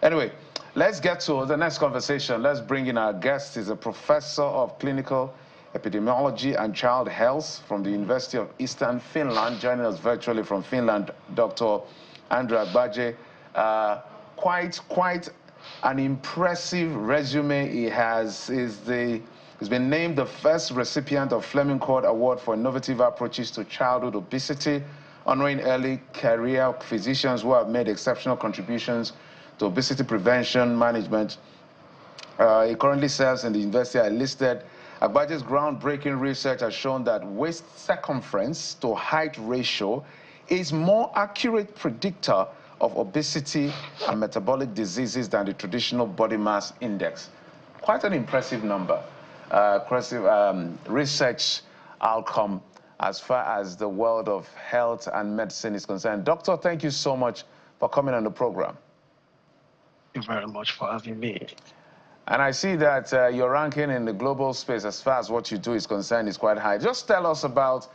Anyway, let's get to the next conversation. Let's bring in our guest. He's a professor of clinical epidemiology and child health from the University of Eastern Finland. Joining us virtually from Finland, Dr. Andrew Agbaje. Quite an impressive resume he has. He's been named the first recipient of Fleming Court Award for innovative approaches to childhood obesity, honoring early career physicians who have made exceptional contributions to obesity prevention management. He currently serves in the university I listed. Agbaje's groundbreaking research has shown that waist circumference to height ratio is more accurate predictor of obesity and metabolic diseases than the traditional body mass index. Quite an impressive number, research outcome as far as the world of health and medicine is concerned. Doctor, thank you so much for coming on the program. Thank you very much for having me. And I see that your ranking in the global space as far as what you do is concerned is quite high. Just tell us about,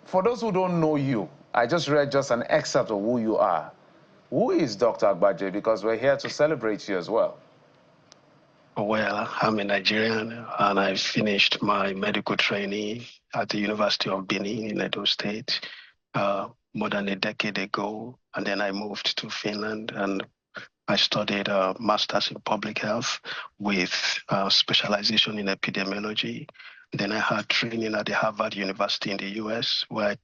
for those who don't know you, I just read just an excerpt of who you are. Who is Dr. Agbaje? Because we're here to celebrate you as well. Well, I'm a Nigerian, and I finished my medical training at the University of Benin in Edo State more than a decade ago. And then I moved to Finland, and I studied a master's in public health with specialization in epidemiology. Then I had training at the Harvard University in the US, where I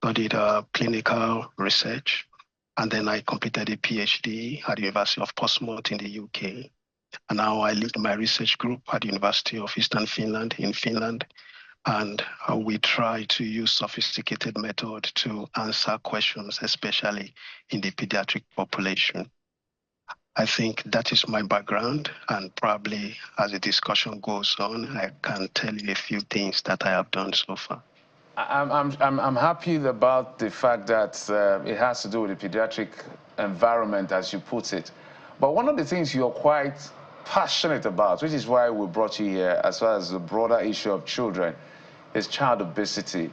studied clinical research. And then I completed a PhD at the University of Portsmouth in the UK. And now I lead my research group at the University of Eastern Finland in Finland. And we try to use sophisticated methods to answer questions, especially in the pediatric population. I think that is my background, and probably as the discussion goes on, I can tell you a few things that I have done so far. I'm happy about the fact that it has to do with the pediatric environment, as you put it. But one of the things you're quite passionate about, which is why we brought you here, as far as the broader issue of children, is child obesity.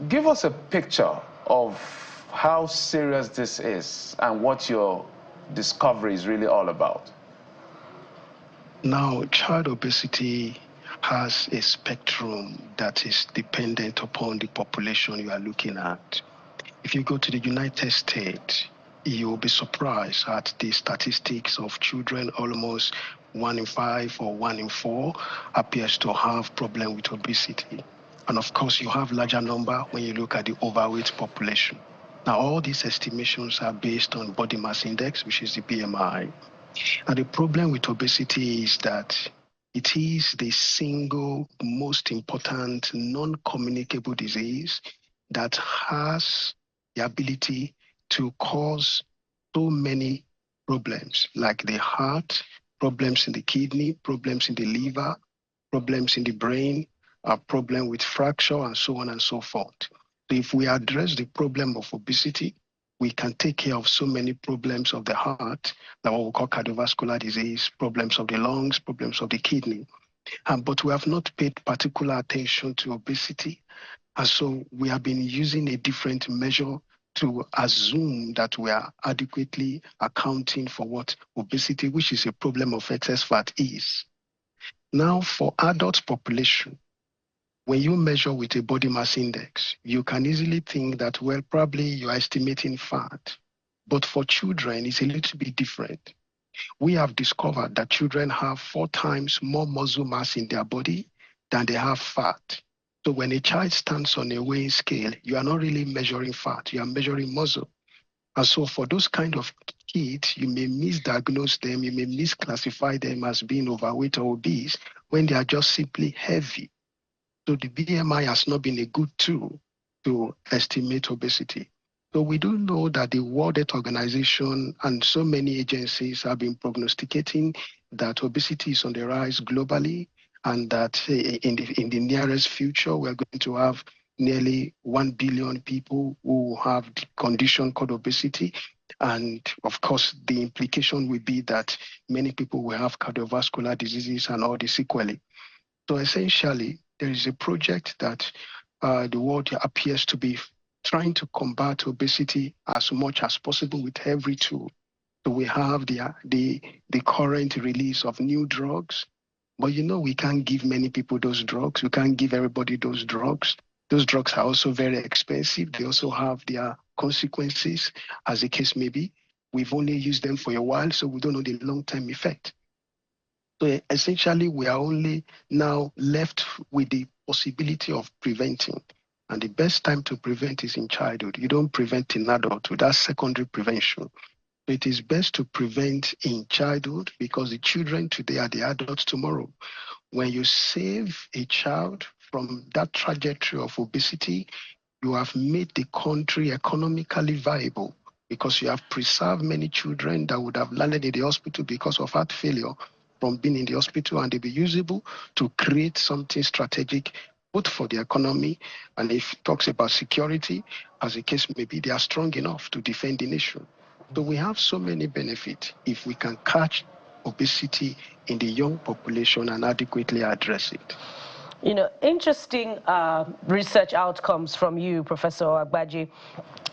Give us a picture of how serious this is and what your discovery is really all about. Now, child obesity has a spectrum that is dependent upon the population you are looking at. If you go to the United States, you will be surprised at the statistics of children. Almost 1 in 5 or 1 in 4 appears to have problem with obesity. And of course, you have larger number when you look at the overweight population. Now, all these estimations are based on body mass index, which is the BMI. And the problem with obesity is that it is the single most important non-communicable disease that has the ability to cause so many problems, like the heart, problems in the kidney, problems in the liver, problems in the brain, a problem with fracture, and so on and so forth. If we address the problem of obesity, we can take care of so many problems of the heart, like what we call cardiovascular disease, problems of the lungs, problems of the kidney. But we have not paid particular attention to obesity. And so we have been using a different measure to assume that we are adequately accounting for what obesity, which is a problem of excess fat, is. Now, for adult population, when you measure with a body mass index, you can easily think that, well, probably you're estimating fat. But for children, it's a little bit different. We have discovered that children have 4 times more muscle mass in their body than they have fat. So when a child stands on a weighing scale, you are not really measuring fat, you are measuring muscle. And so for those kind of kids, you may misdiagnose them, you may misclassify them as being overweight or obese when they are just simply heavy. So the BMI has not been a good tool to estimate obesity. So we do know that the World Health Organization and so many agencies have been prognosticating that obesity is on the rise globally, and that in the nearest future, we're going to have nearly 1 billion people who have the condition called obesity. And of course, the implication will be that many people will have cardiovascular diseases and all the sequelae. So essentially, there is a project that the world appears to be trying to combat obesity as much as possible with every tool. So we have the current release of new drugs, but we can't give many people those drugs. We can't give everybody those drugs. Those drugs are also very expensive. They also have their consequences, as the case may be. We've only used them for a while, so we don't know the long-term effect. So essentially, we are only now left with the possibility of preventing. And the best time to prevent is in childhood. You don't prevent in adulthood. That's secondary prevention. So it is best to prevent in childhood because the children today are the adults tomorrow. When you save a child from that trajectory of obesity, you have made the country economically viable because you have preserved many children that would have landed in the hospital because of heart failure from being in the hospital, and they'll be usable to create something strategic both for the economy, and if it talks about security, as the case may be, they are strong enough to defend the nation. So we have so many benefits if we can catch obesity in the young population and adequately address it. Interesting research outcomes from you, Professor Agbaje.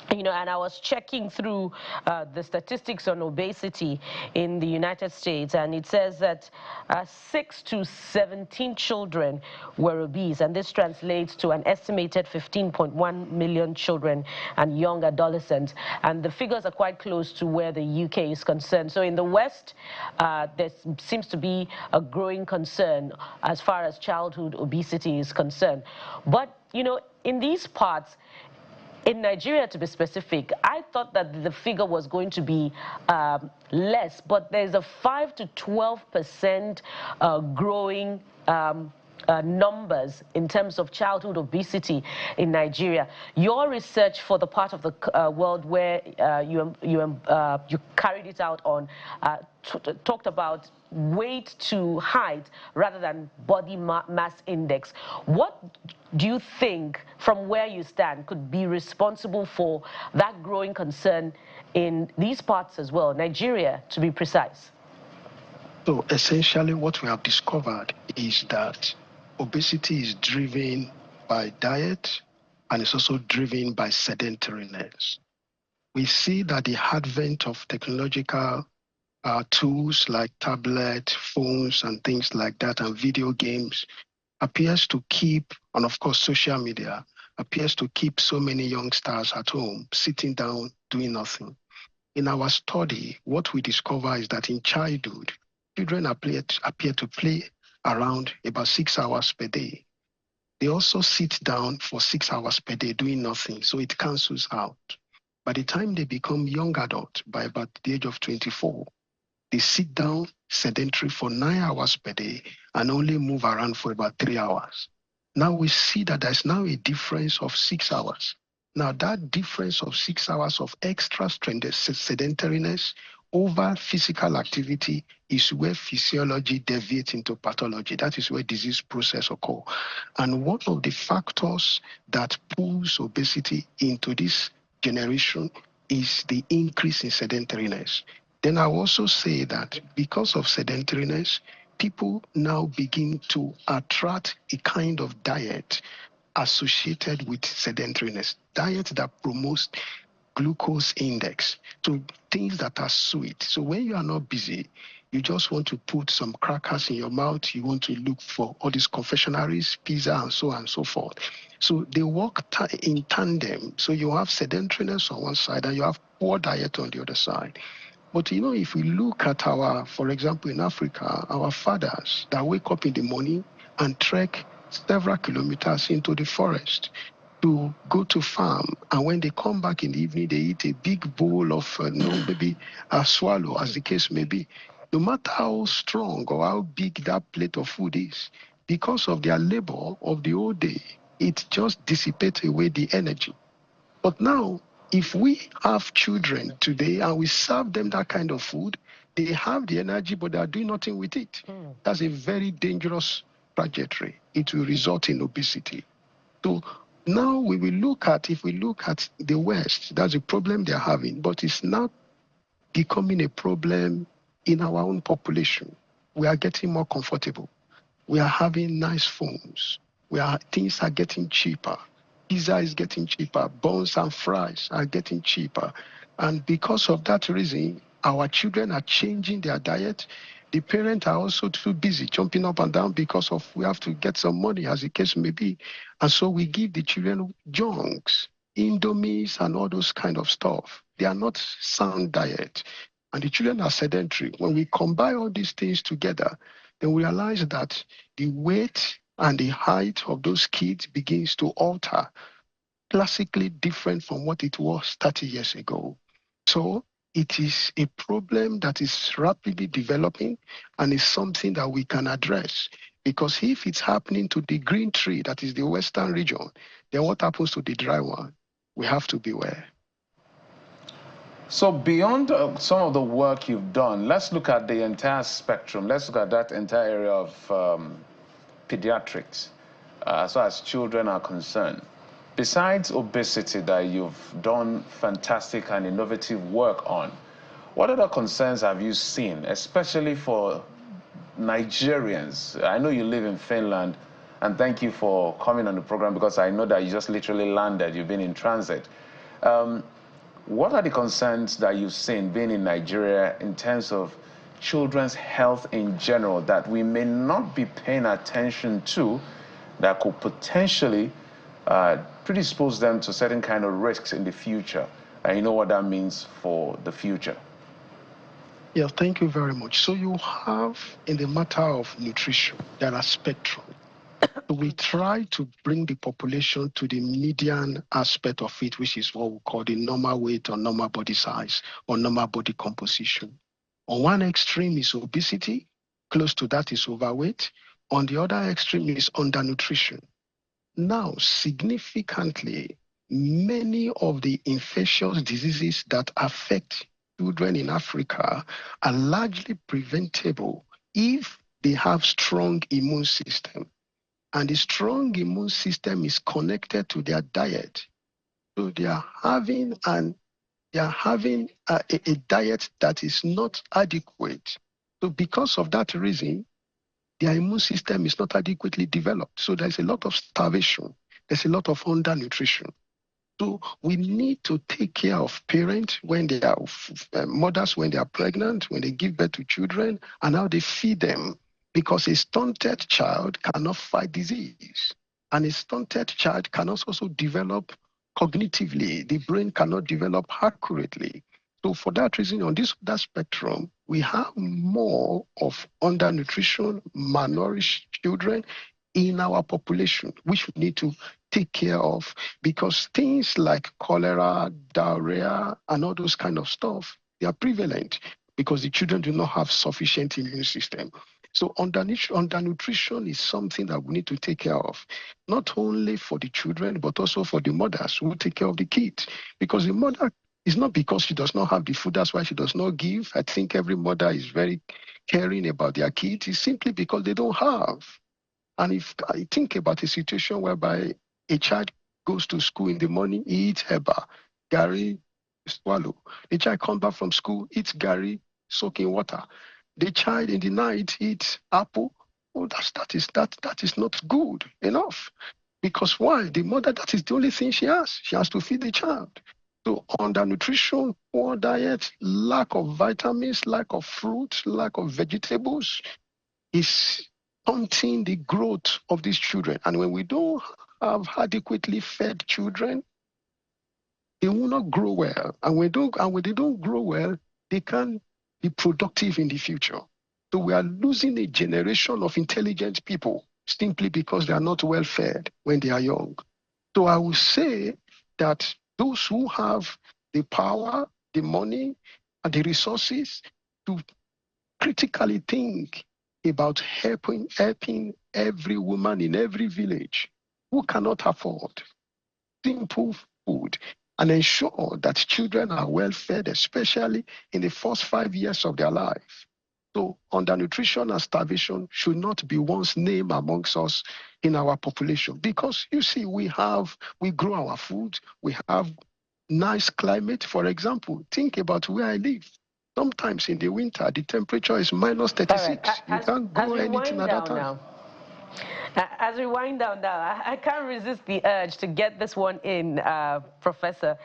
And I was checking through the statistics on obesity in the United States, and it says that 6 to 17 children were obese, and this translates to an estimated 15.1 million children and young adolescents. And the figures are quite close to where the UK is concerned. So in the West, there seems to be a growing concern as far as childhood obesity is concerned. But, in these parts, in Nigeria, to be specific, I thought that the figure was going to be less, but there's a 5 to 12% growing numbers in terms of childhood obesity in Nigeria. Your research for the part of the world where you carried it out on talked about weight to height rather than body mass index. What do you think, from where you stand, could be responsible for that growing concern in these parts as well, Nigeria to be precise? So essentially what we have discovered is that obesity is driven by diet and it's also driven by sedentariness. We see that the advent of technological tools like tablet, phones, and things like that, and video games appears to keep, and of course social media, appears to keep so many youngsters at home, sitting down, doing nothing. In our study, what we discover is that in childhood, children appear to play around about 6 hours per day. They also sit down for 6 hours per day doing nothing, so it cancels out. By the time they become young adults, by about the age of 24, they sit down sedentary for 9 hours per day and only move around for about 3 hours. Now we see that there's now a difference of 6 hours. Now that difference of 6 hours of extra sedentariness over physical activity is where physiology deviates into pathology. That is where disease process occur. And one of the factors that pulls obesity into this generation is the increase in sedentariness. Then I will also say that because of sedentariness, people now begin to attract a kind of diet associated with sedentariness, diet that promotes glucose index, so things that are sweet. So when you are not busy, you just want to put some crackers in your mouth, you want to look for all these confectionaries, pizza, and so on and so forth. So they work in tandem. So you have sedentariness on one side and you have poor diet on the other side. But if we look at for example, in Africa, our fathers that wake up in the morning and trek several kilometers into the forest to go to farm, and when they come back in the evening, they eat a big bowl of maybe a swallow, as the case may be. No matter how strong or how big that plate of food is, because of their labor of the whole day, it just dissipates away the energy. But now, if we have children today and we serve them that kind of food, they have the energy, but they are doing nothing with it. That's a very dangerous trajectory. It will result in obesity. So now if we look at the West, that's a problem they're having, but it's not becoming a problem in our own population. We are getting more comfortable. We are having nice phones. Things are getting cheaper. Pizza is getting cheaper. Buns and fries are getting cheaper. And because of that reason, Our children are changing their diet. The parents are also too busy jumping up and down because of we have to get some money, as the case may be. And so we give the children junks, Indomies, and all those kind of stuff. They are not sound diet. And the children are sedentary. When we combine all these things together, then we realize that the weight and the height of those kids begins to alter, classically different from what it was 30 years ago. So it is a problem that is rapidly developing and is something that we can address. Because if it's happening to the green tree, that is the Western region, then what happens to the dry one? We have to beware. So beyond some of the work you've done, let's look at the entire spectrum. Let's look at that entire area of pediatrics, as far as children are concerned. Besides obesity that you've done fantastic and innovative work on, what other concerns have you seen, especially for Nigerians? I know you live in Finland, and thank you for coming on the program because I know that you just literally landed, you've been in transit. What are the concerns that you've seen being in Nigeria in terms of children's health in general that we may not be paying attention to that could potentially predispose them to certain kind of risks in the future? And you know what that means for the future. Yeah, thank you very much. So you have, in the matter of nutrition, there are spectrum. We try to bring the population to the median aspect of it, which is what we call the normal weight or normal body size or normal body composition. On one extreme is obesity, close to that is overweight. On the other extreme is undernutrition. Now, significantly, many of the infectious diseases that affect children in Africa are largely preventable if they have strong immune system. And the strong immune system is connected to their diet. So they are having a diet that is not adequate. So because of that reason, their immune system is not adequately developed. So there's a lot of starvation. There's a lot of undernutrition. So we need to take care of parents when they are mothers, when they are pregnant, when they give birth to children, and how they feed them. Because a stunted child cannot fight disease. And a stunted child cannot also develop cognitively. The brain cannot develop accurately. So for that reason, on that spectrum, we have more of undernutrition, malnourished children in our population, which we need to take care of, because things like cholera, diarrhea, and all those kind of stuff, they are prevalent because the children do not have sufficient immune system. So undernutrition is something that we need to take care of, not only for the children, but also for the mothers who take care of the kids. Because the mother, is not because she does not have the food, that's why she does not give. I think every mother is very caring about their kids. It's simply because they don't have. And if I think about a situation whereby a child goes to school in the morning, he eats heba, gari, swallow. The child comes back from school, eats gari, soaking water. The child in the night eats apple. Oh, that is not good enough. Because why? The mother, that is the only thing she has. She has to feed the child. So undernutrition, poor diet, lack of vitamins, lack of fruit, lack of vegetables is stunting the growth of these children. And when we don't have adequately fed children, they will not grow well. And when they don't grow well, they can't be productive in the future. So we are losing a generation of intelligent people simply because they are not well fed when they are young. So I will say that those who have the power, the money, and the resources to critically think about helping every woman in every village who cannot afford simple food and ensure that children are well fed, especially in the first 5 years of their life. So undernutrition and starvation should not be one's name amongst us in our population, because you see, we grow our food, we have nice climate. For example, think about where I live. Sometimes in the winter, the temperature is minus 36. Right. You can't grow anything at that time. Now. As we wind down now, I can't resist the urge to get this one in, Professor.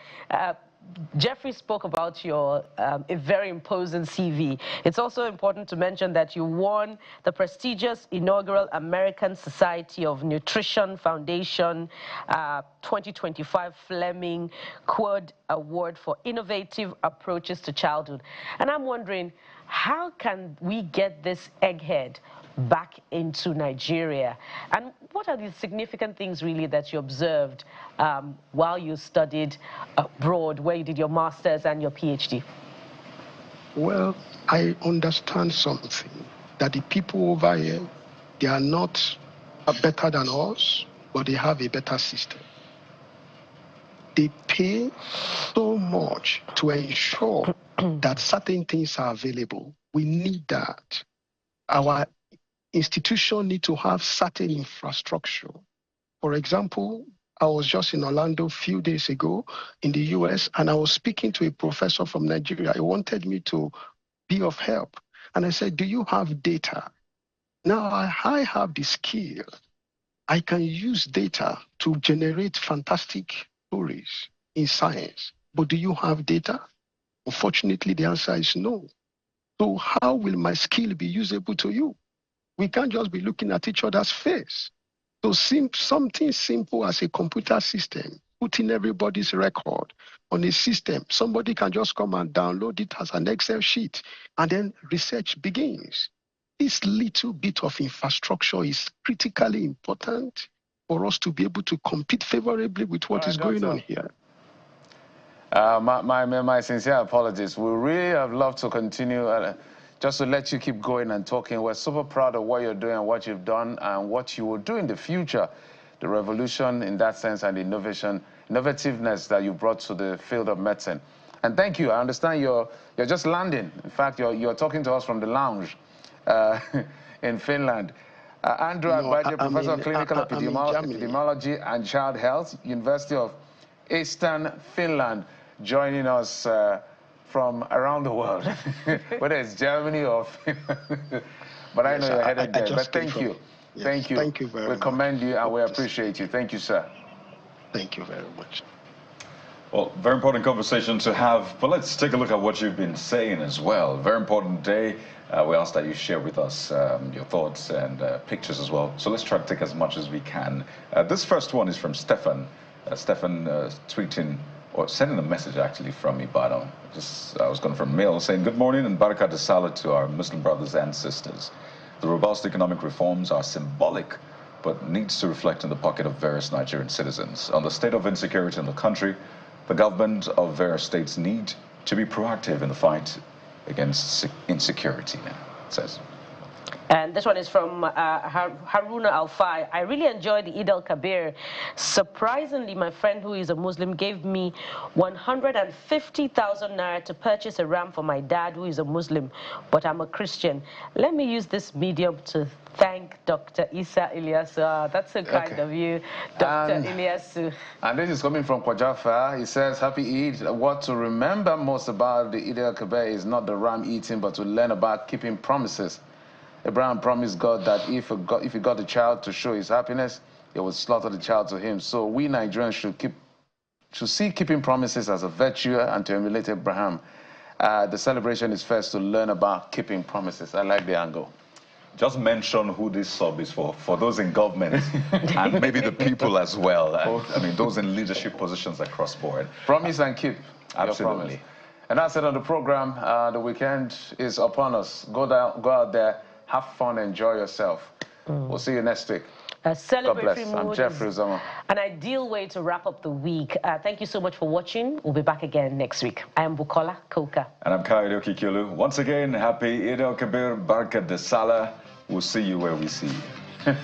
Jeffrey spoke about your a very imposing CV. It's also important to mention that you won the prestigious inaugural American Society of Nutrition Foundation 2025 Fleming Quad Award for Innovative Approaches to Childhood. And I'm wondering, how can we get this egghead back into Nigeria? And what are the significant things really that you observed while you studied abroad, where you did your master's and your PhD? Well, I understand something, that the people over here, they are not better than us, but they have a better system. They pay so much to ensure that certain things are available. We need that. Our institution need to have certain infrastructure. For example, I was just in Orlando a few days ago in the US, and I was speaking to a professor from Nigeria. He wanted me to be of help. And I said, do you have data? Now I have the skill. I can use data to generate fantastic stories in science. But do you have data? Unfortunately, the answer is no. So how will my skill be usable to you? We can't just be looking at each other's face. So something simple as a computer system, putting everybody's record on a system, somebody can just come and download it as an Excel sheet, and then research begins. This little bit of infrastructure is critically important for us to be able to compete favorably with what is going on here. My sincere apologies. We really have loved to continue just to let you keep going and talking. We're super proud of what you're doing, what you've done, and what you will do in the future. The revolution in that sense and the innovativeness that you brought to the field of medicine. And thank you. I understand you're just landing. In fact, you're talking to us from the lounge in Finland. Andrew Agbaje, Professor of Clinical Epidemiology and Child Health, University of Eastern Finland, joining us from around the world, whether it's Germany or Finland. But I know you're headed there. But thank you. Yes, thank you. Thank you very much. We commend you and we appreciate you. Thank you, sir. Thank you very much. Well, very important conversation to have, but let's take a look at what you've been saying as well. Very important day. We ask that you share with us your thoughts and pictures as well. So let's try to take as much as we can. This first one is from Stefan. Stefan tweeting, or sending a message actually from Ibadan. I was going from mail saying, good morning and barakah de salah to our Muslim brothers and sisters. The robust economic reforms are symbolic, but needs to reflect in the pocket of various Nigerian citizens. On the state of insecurity in the country, the government of various states need to be proactive in the fight against insecurity, it says. And this one is from Haruna Alfai. I really enjoyed the Eid al-Kabir. Surprisingly, my friend who is a Muslim gave me 150,000 naira to purchase a ram for my dad who is a Muslim, but I'm a Christian. Let me use this medium to thank Dr. Isa Ilyasu. That's so kind of you, Dr. Ilyasu. And this is coming from Kwajafa. He says, Happy Eid. What to remember most about the Eid al-Kabir is not the ram eating, but to learn about keeping promises. Abraham promised God that if he got the child to show his happiness, he would slaughter the child to him. So we Nigerians should see keeping promises as a virtue and to emulate Abraham. The celebration is first to learn about keeping promises. I like the angle. Just mention who this sub is for those in government and maybe the people as well. I mean, those in leadership positions across board. Promise and keep. Absolutely. And that's it on the program. The weekend is upon us. Go out there. Have fun, enjoy yourself. We'll see you next week. God bless. I'm Jeffrey Uzoma. An ideal way to wrap up the week. Thank you so much for watching. We'll be back again next week. I am Bukola Koka. And I'm Kaido Kikiolu. Once again, happy Eid al-Kabir, Barakah de Salah. We'll see you where we see you.